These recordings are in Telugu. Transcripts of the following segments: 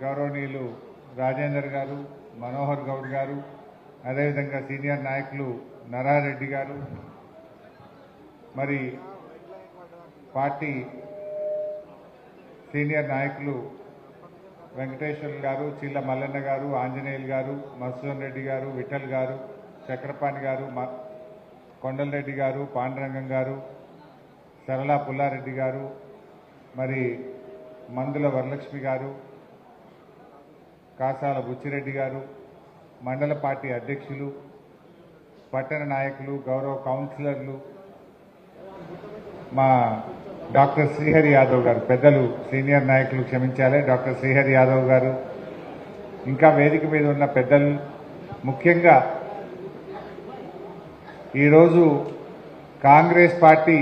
గౌరవనీయులు రాజేందర్ గారు, మనోహర్ గౌడ్ గారు, అదేవిధంగా సీనియర్ నాయకులు నరారెడ్డి గారు, మరి పార్టీ సీనియర్ నాయకులు వెంకటేశ్వర్లు గారు, చిల్ల మల్లన్న గారు, ఆంజనేయులు గారు, మధుసూదన్ రెడ్డి గారు, విఠల్ గారు, చక్రపాణి గారు, కొండలరెడ్డి గారు, పాండురంగం గారు, సరళా పుల్లారెడ్డి గారు, మరి మందుల వరలక్ష్మి గారు, కాసాల బుచ్చిరెడ్డి గారు, మండల పార్టీ అధ్యక్షులు, పట్టణ నాయకులు, గౌరవ కౌన్సిలర్లు, మా డాక్టర్ శ్రీహరి యాదవ్ గారు, పెద్దలు సీనియర్ నాయకులు క్షమించాలి, డాక్టర్ శ్రీహరి యాదవ్ గారు, ఇంకా వేదిక మీద ఉన్న పెద్దలు, ముఖ్యంగా ఈరోజు కాంగ్రెస్ పార్టీ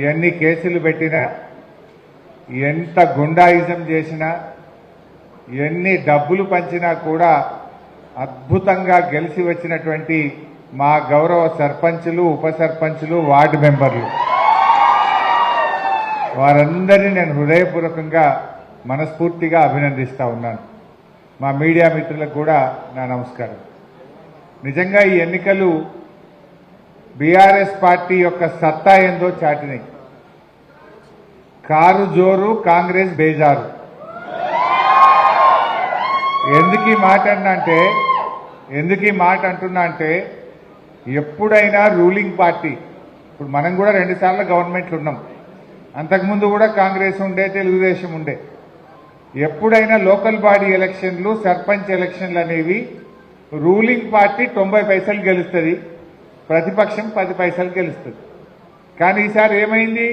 ఎన్ని కేసులు పెట్టినా, ఎంత గుండాయిజం చేసినా, ఎన్ని డబ్బులు పంచినా కూడా అద్భుతంగా గెలిచి వచ్చినటువంటి మా గౌరవ సర్పంచులు, ఉప సర్పంచులు, వార్డు మెంబర్లు, వారందరినీ నేను హృదయపూర్వకంగా మనస్ఫూర్తిగా అభినందిస్తా ఉన్నాను. మా మీడియా మిత్రులకు కూడా నా నమస్కారం. నిజంగా ఈ ఎన్నికలు బీఆర్ఎస్ పార్టీ యొక్క సత్తా ఏందో చాటినాయి. కారు జోరు, కాంగ్రెస్ బేజారు. ఎందుకు ఈ మాట అంటున్నా అంటే ఎప్పుడైనా రూలింగ్ పార్టీ, ఇప్పుడు మనం కూడా 2 సార్లు గవర్నమెంట్లు ఉన్నాం, అంతకుముందు కూడా కాంగ్రెస్ ఉండే, తెలుగుదేశం ఉండే. ఎప్పుడైనా లోకల్ బాడీ ఎలక్షన్లు, సర్పంచ్ ఎలక్షన్లు అనేవి రూలింగ్ పార్టీ 90 పైసలు గెలుస్తుంది, ప్రతిపక్షం 10 పైసలు గెలుస్తుంది. కానీ ఈసారి ఏమైంది,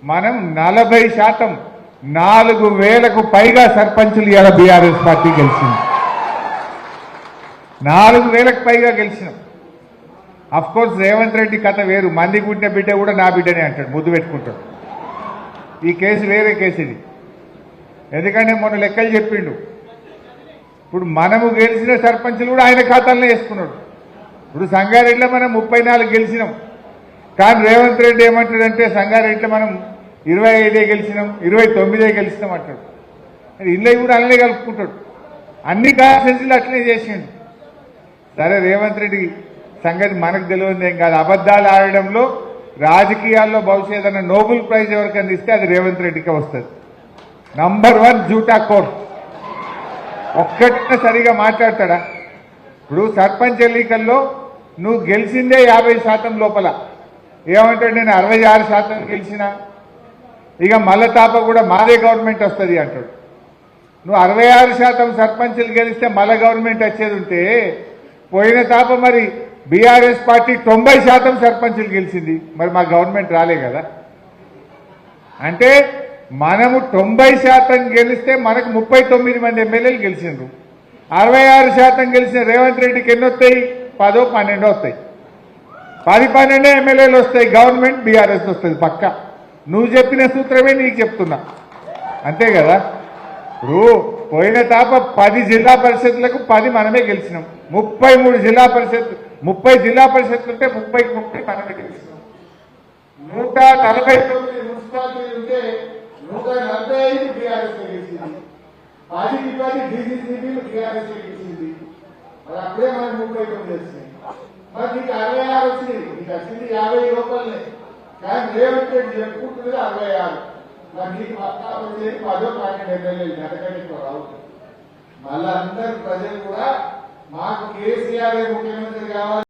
మనం 40%, 4,000కు పైగా సర్పంచులు ఇవాళ బీఆర్ఎస్ పార్టీ గెలిచింది. 4,000కు పైగా గెలిచినాం. అఫ్ కోర్స్ రేవంత్ రెడ్డి కథ వేరు, మంది పుట్టిన బిడ్డ కూడా నా బిడ్డనే అంటాడు, ముద్దు పెట్టుకుంటాడు. ఈ కేసు వేరే కేసు ఇది. ఎందుకంటే మొన్న లెక్కలు చెప్పిండు, ఇప్పుడు మనము గెలిచిన సర్పంచులు కూడా ఆయన ఖాతాల్లో వేసుకున్నాడు. ఇప్పుడు సంగారెడ్డిలో మనం 34 గెలిచినాం, కానీ రేవంత్ రెడ్డి ఏమంటాడంటే సంగారెడ్డిలో మనం 25 గెలిచినాం, 29 గెలిచినాం అంటాడు. ఇళ్ళే కూడా అల్లే కలుపుకుంటాడు. అన్ని కాన్స్టిట్యూన్సీలు అట్లనే చేసిండు. సరే, రేవంత్ రెడ్డి సంగతి మనకు తెలియదు ఏం కాదు. అబద్దాలు ఆడడంలో రాజకీయాల్లో భవిష్యత్ అన్న నోబెల్ ప్రైజ్ ఎవరికైనా ఇస్తే అది రేవంత్ రెడ్డికే వస్తుంది. నంబర్ 1 జూటా కోర్. ఒక్కటే సరిగా మాట్లాడతాడా? ఇప్పుడు సర్పంచ్ ఎన్నికల్లో నువ్వు గెలిచిందే 50% లోపల, ఏమంటాడు, నేను 66% గెలిచినా, ఇక మళ్ళా తాప కూడా మాదే గవర్నమెంట్ వస్తుంది అంటాడు. నువ్వు 66% సర్పంచులు గెలిస్తే మళ్ళా గవర్నమెంట్ వచ్చేది ఉంటే, పోయిన తాప మరి బీఆర్ఎస్ పార్టీ 90% సర్పంచులు గెలిచింది, మరి మా గవర్నమెంట్ రాలే కదా. అంటే మనము 90% గెలిస్తే మనకు 39 మంది ఎమ్మెల్యేలు గెలిచిండ్రు. 66% గెలిచిన రేవంత్ రెడ్డికి ఎన్ని వస్తాయి? 10, 12 వస్తాయి. 10, 12 ఎమ్మెల్యేలు వస్తాయి. గవర్నమెంట్ బీఆర్ఎస్ వస్తుంది పక్క. నువ్వు చెప్పిన సూత్రమే నీకు చెప్తున్నా, అంతే కదా. ఇప్పుడు పోయిన తాప 10 జిల్లా పరిషత్లకు 10 మనమే గెలిచినాం. 33 జిల్లా పరిషత్, 30 జిల్లా పరిషత్లు ఉంటే 30కి 30 మనమే గెలిచినాం. 149 మున్సిపాలిటీలు ఉంటే 145 బీఆర్ఎస్ గెలిచింది. 10కి 10 డీసీసీబీలు బీఆర్ఎస్ గెలిచింది. మరి అప్పుడే మనకు 39 వచ్చినాయి. మరి నీకు 66 వచ్చింది, నీకు వచ్చింది 50 లోపలనే. కానీ రేవంత్ రెడ్డి చెప్పుకుంటుంది 66. మరి నీకు 10, 12 ఎమ్మెల్యేలు జనకంటే రావు. మళ్ళీ అందరు ప్రజలు కూడా మాకు కేసీఆర్ ముఖ్యమంత్రి కావాలి.